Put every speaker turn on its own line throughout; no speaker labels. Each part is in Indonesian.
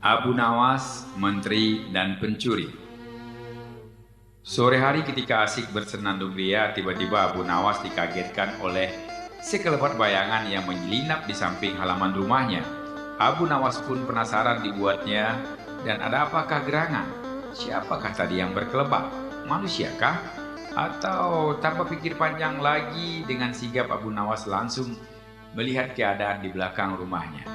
Abu Nawas, menteri dan pencuri. Sore hari ketika asik bersenandung ria, tiba-tiba Abu Nawas dikagetkan oleh sekelebat bayangan yang menyelinap di samping halaman rumahnya. Abu Nawas pun penasaran dibuatnya, dan ada apakah gerangan? Siapakah tadi yang berkelebat? Manusiakah? Atau tanpa pikir panjang lagi, dengan sigap Abu Nawas langsung melihat keadaan di belakang rumahnya.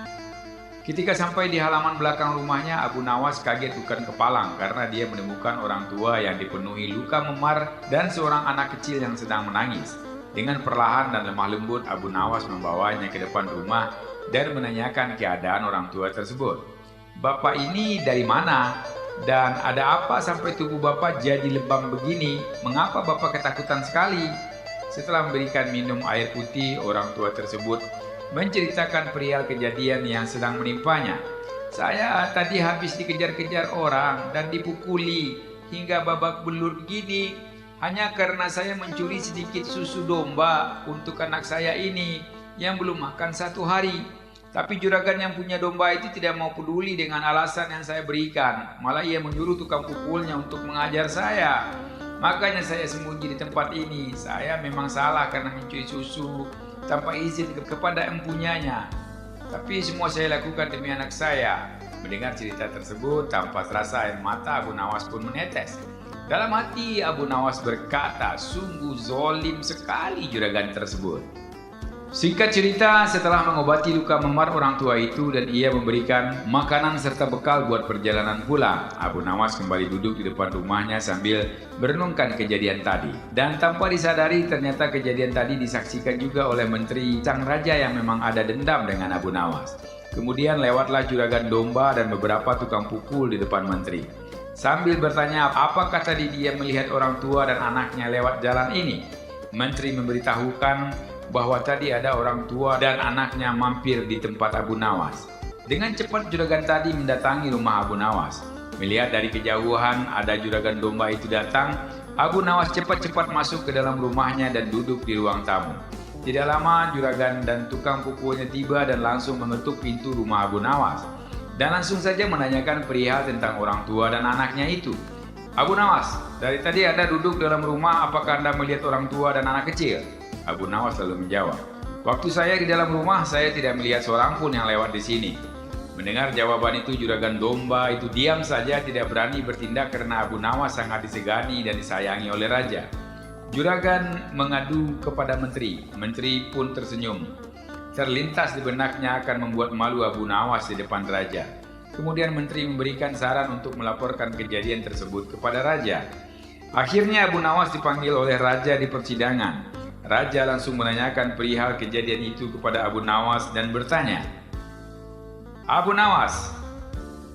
Ketika sampai di halaman belakang rumahnya, Abu Nawas kaget bukan kepalang karena dia menemukan orang tua yang dipenuhi luka memar dan seorang anak kecil yang sedang menangis. Dengan perlahan dan lemah lembut, Abu Nawas membawanya ke depan rumah dan menanyakan keadaan orang tua tersebut. "Bapak ini dari mana? Dan ada apa sampai tubuh Bapak jadi lebam begini? Mengapa Bapak ketakutan sekali?" Setelah memberikan minum air putih, orang tua tersebut menceritakan perihal kejadian yang sedang menimpanya. "Saya tadi habis dikejar-kejar orang dan dipukuli hingga babak belur begini, hanya karena saya mencuri sedikit susu domba untuk anak saya ini yang belum makan 1 hari. Tapi juragan yang punya domba itu tidak mau peduli dengan alasan yang saya berikan. Malah ia menyuruh tukang pukulnya untuk mengajar saya. Makanya saya sembunyi di tempat ini. Saya memang salah karena mencuri susu tanpa izin kepada empunyanya. Tapi semua saya lakukan demi anak saya." Mendengar cerita tersebut, tanpa terasa air mata Abu Nawas pun menetes. Dalam hati Abu Nawas berkata, sungguh zolim sekali juragan tersebut. Singkat cerita, setelah mengobati luka memar orang tua itu dan ia memberikan makanan serta bekal buat perjalanan pulang, Abu Nawas kembali duduk di depan rumahnya sambil merenungkan kejadian tadi. Dan tanpa disadari, ternyata kejadian tadi disaksikan juga oleh menteri sang raja yang memang ada dendam dengan Abu Nawas. Kemudian lewatlah juragan domba dan beberapa tukang pukul di depan menteri. Sambil bertanya apakah tadi dia melihat orang tua dan anaknya lewat jalan ini, menteri memberitahukan bahwa tadi ada orang tua dan anaknya mampir di tempat Abu Nawas. Dengan cepat juragan tadi mendatangi rumah Abu Nawas. Melihat dari kejauhan ada juragan domba itu datang, Abu Nawas cepat-cepat masuk ke dalam rumahnya dan duduk di ruang tamu. Tidak lama juragan dan tukang pukulnya tiba dan langsung mengetuk pintu rumah Abu Nawas. Dan langsung saja menanyakan perihal tentang orang tua dan anaknya itu. "Abu Nawas, dari tadi Anda duduk dalam rumah, apakah Anda melihat orang tua dan anak kecil?" Abu Nawas lalu menjawab, "Waktu saya di dalam rumah, saya tidak melihat seorang pun yang lewat di sini." Mendengar jawaban itu, juragan domba itu diam saja, tidak berani bertindak karena Abu Nawas sangat disegani dan disayangi oleh raja. Juragan mengadu kepada menteri. Menteri pun tersenyum. Terlintas di benaknya akan membuat malu Abu Nawas di depan raja. Kemudian menteri memberikan saran untuk melaporkan kejadian tersebut kepada raja. Akhirnya Abu Nawas dipanggil oleh raja di persidangan. Raja langsung menanyakan perihal kejadian itu kepada Abu Nawas dan bertanya, "Abu Nawas,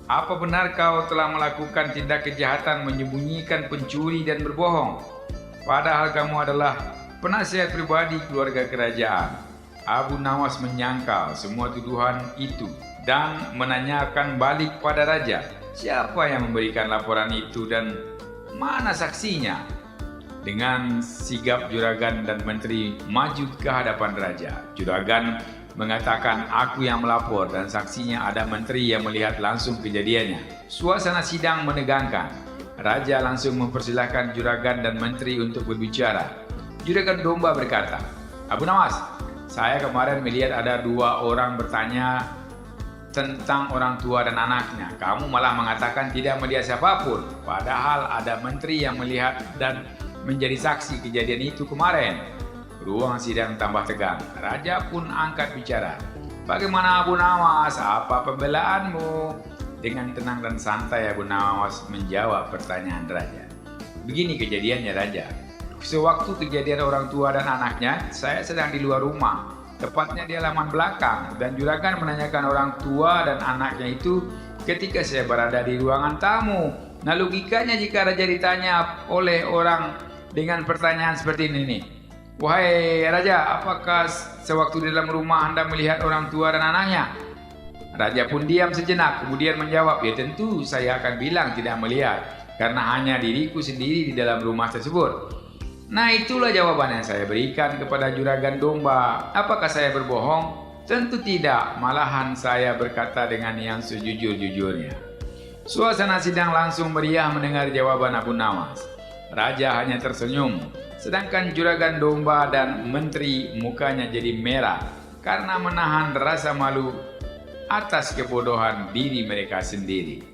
apa benar kau telah melakukan tindak kejahatan menyembunyikan, pencuri dan berbohong? Padahal kamu adalah penasihat pribadi keluarga kerajaan." Abu Nawas menyangkal semua tuduhan itu dan menanyakan balik pada raja, siapa yang memberikan laporan itu dan mana saksinya? Dengan sigap juragan dan menteri maju ke hadapan raja. Juragan mengatakan, "Aku yang melapor dan saksinya ada menteri yang melihat langsung kejadiannya." Suasana sidang menegangkan. Raja langsung mempersilahkan juragan dan menteri untuk berbicara. Juragan domba berkata, "Abu Nawas, saya kemarin melihat ada 2 orang bertanya tentang orang tua dan anaknya. Kamu malah mengatakan tidak melihat siapapun, padahal ada menteri yang melihat dan menjadi saksi kejadian itu kemarin." Ruang sidang tambah tegang. Raja pun angkat bicara. "Bagaimana Abu Nawas? Apa pembelaanmu?" Dengan tenang dan santai Abu Nawas menjawab pertanyaan raja. "Begini kejadiannya raja. Sewaktu kejadian orang tua dan anaknya, saya sedang di luar rumah, tepatnya di halaman belakang, dan juragan menanyakan orang tua dan anaknya itu ketika saya berada di ruangan tamu. Nah, logikanya jika raja ditanya oleh orang dengan pertanyaan seperti ini nih, 'Wahai raja, apakah sewaktu di dalam rumah Anda melihat orang tua dan anaknya?' Raja pun diam sejenak, kemudian menjawab, 'Ya tentu saya akan bilang tidak melihat, karena hanya diriku sendiri di dalam rumah tersebut.' Nah, itulah jawaban yang saya berikan kepada juragan domba. Apakah saya berbohong?" Tentu tidak, malahan saya berkata dengan yang sejujur-jujurnya. Suasana sidang langsung meriah mendengar jawaban Abu Nawas. Raja hanya tersenyum, sedangkan juragan domba dan menteri mukanya jadi merah karena menahan rasa malu atas kebodohan diri mereka sendiri.